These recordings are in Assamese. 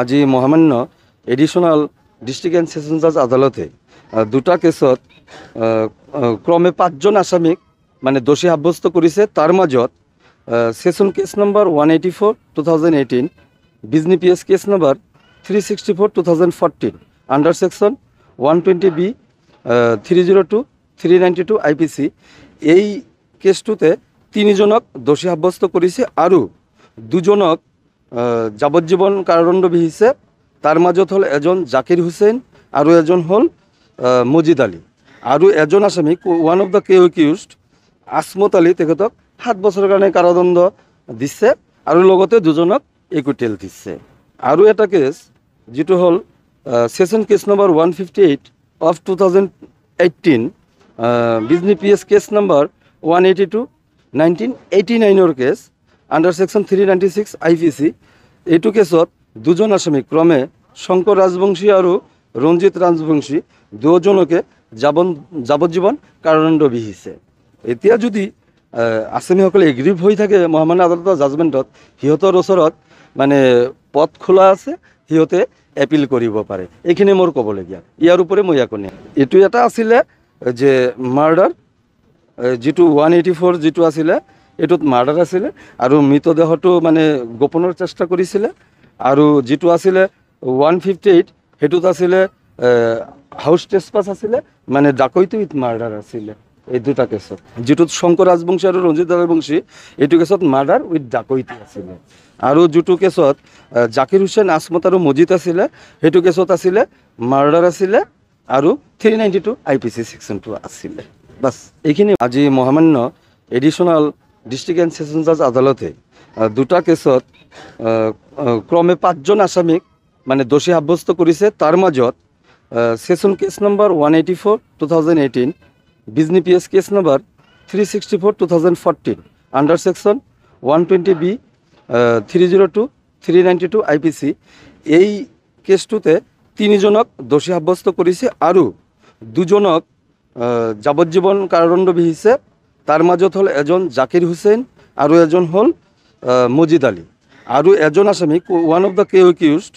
আজি মহামান্য এডিশনাল ডিস্ট্রিক্ট এন্ড সেশন জাজ আদালতে দুটা কেছত ক্রমে 5 জন আসামিক মানে দোষী সাব্যস্ত করেছে। তার মাজত session case number 184 2018, Bijni PS case number 364 2014 under section 120B 302 392 IPC. এই কেসটুতে 3 জনক দোষী সাব্যস্ত করেছে আর 2 জনক যাবজ্জীবন কারাদণ্ড বিহিছে। তার মাজত হল এজন জাকির হুসেন আর এজন হল মজিদ আলী। আর এজন আসামি one of the accused Asmat Ali তেখেতক 7 বছরের কারণে কারাদণ্ড দিছে আর লগতে 2 জনক ইকুইটেল দিছে। আর এটা কেস যেটো হল session case number 158 of 2018, Bijni PS case number 182 1989 case under section 396 IPC. এইটো কেছত 2 জন আসামি ক্রমে শঙ্কর রাজবংশী আর রঞ্জিত রাজবংশী 2 জনকে যাবজ্জীবন কারাদণ্ড বিহিছে। এতিয়া যদি আসামিসকলে এগ্রিভ হয়ে থাকে মহামান্য আদালতৰ জাজমেণ্টত, সিহঁতৰ ওচৰত মানে পথ খোলা আছে, সিহঁতে এপিল কৰিব পাৰে। এইখিনি মোৰ ক'বলগীয়া। ইয়াৰ উপৰি মই একো নাই। এইটো এটা আছিলে যে মাৰ্ডাৰ, যেটো 184 যেটো আছিলে এইটোত মাৰ্ডাৰ আছিলে আৰু মৃতদেহটো মানে গোপনৰ চেষ্টা কৰিছিলে। আৰু যেটো আছিলে 158 সেইটোত আছিলে হাউচ ট্ৰেছপাছ আছিলে, মানে ডাকৈতি উইথ মাৰ্ডাৰ আছিলে। এই দুটা কেছত যেটোত শঙ্কৰ ৰাজবংশী আৰ ৰঞ্জিত ৰাজবংশী এইটো কেছত মাৰ্ডাৰ উইথ ডাকৈতি আছিলে। আৰু যেটো কেছত জাকিৰ হুসেন আসমত আৰ মজিদ আছিলে সেইটো কেছত আছিলে মাৰ্ডাৰ আছিলে আৰু 392 আইপিসি সেকশন 2 আছিলে। বাস এইখিনি। আজি মহামান্য এডিশনাল ডিস্ট্রিক্ট এন্ড সেশন জাজ আদালতে দুটা কেছত ক্রমে 5 জন আসামিক মানে দোষী সাব্যস্ত করেছে। তার মাজত session case number 184 2018, Bijni PS case number 364 2014 under section 120B 302 392 IPC. এই কেসটুতে 3 জনক দোষী সাব্যস্ত করেছে আর 2 জনক যাবজ্জীবন কারাদণ্ড বিহিছে। তার মাজত হল এজন জাকির হুসেন আর এজন হল মজিদ আলী। আর এজন আসামি one of the accused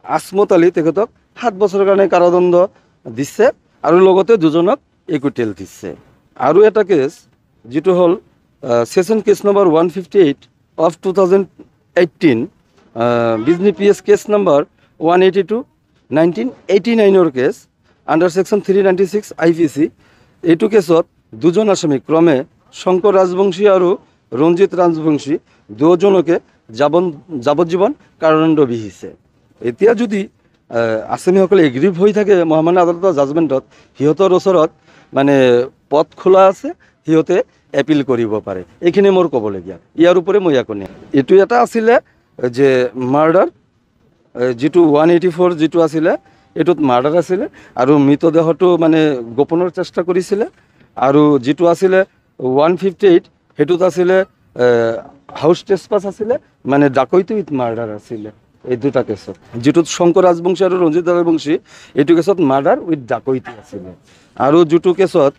Asmat Ali তেখেতক 7 বছরের কারণে কারাদণ্ড দিছে আর লগতে 2 জনক ইকুইটেল দিছে। আর এটা কেস যেটো হল session case number 158 of 2018, Bijni PS case number 182 1989 case under section 396 IPC. এইটো কেছত 2 জন আসামি ক্রমে শঙ্কর রাজবংশী আর রঞ্জিত রাজবংশী 2 জনকে যাবজ্জীবন কারাদণ্ড বিহিছে। এতিয়া যদি আসামিসকলে এগ্রিভ হয়ে থাকে মহামান্য আদালতৰ জাজমেণ্টত, সিহঁতৰ ওচৰত মানে পথ খোলা আছে, সিহঁতে এপিল কৰিব পাৰে। এইখিনি মোৰ ক'বলগীয়া। ইয়াৰ উপৰি মই একো নাই। এইটো এটা আছিলে যে মাৰ্ডাৰ, যেটো 184 যেটো আছিলে এইটোত মাৰ্ডাৰ আছিলে আৰু মৃতদেহটো মানে গোপনৰ চেষ্টা কৰিছিলে। আৰু যেটো আছিলে 158 সেইটোত আছিলে হাউচ ট্ৰেছপাছ আছিলে, মানে ডাকৈতি উইথ মাৰ্ডাৰ আছিলে। এই দুটা কেছত যেটোত শঙ্কৰ ৰাজবংশী আৰ ৰঞ্জিত ৰাজবংশী এইটো কেছত মাৰ্ডাৰ উইথ ডাকৈতি আছিলে। আৰু যেটো কেছত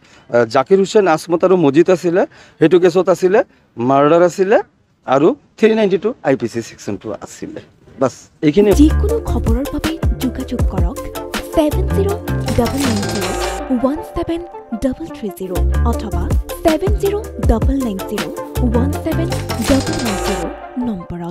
জাকিৰ হুসেন আসমত আৰ মজিদ আছিলে সেইটো কেছত আছিলে মাৰ্ডাৰ আছিলে আৰু 392 আইপিসি সেকশন 2 আছিলে। বাস এইখিনি। যিকোনো খবৰৰ বাবে যোগাযোগ কৰক 7090173330 অথবা 7099017990 নম্বৰত।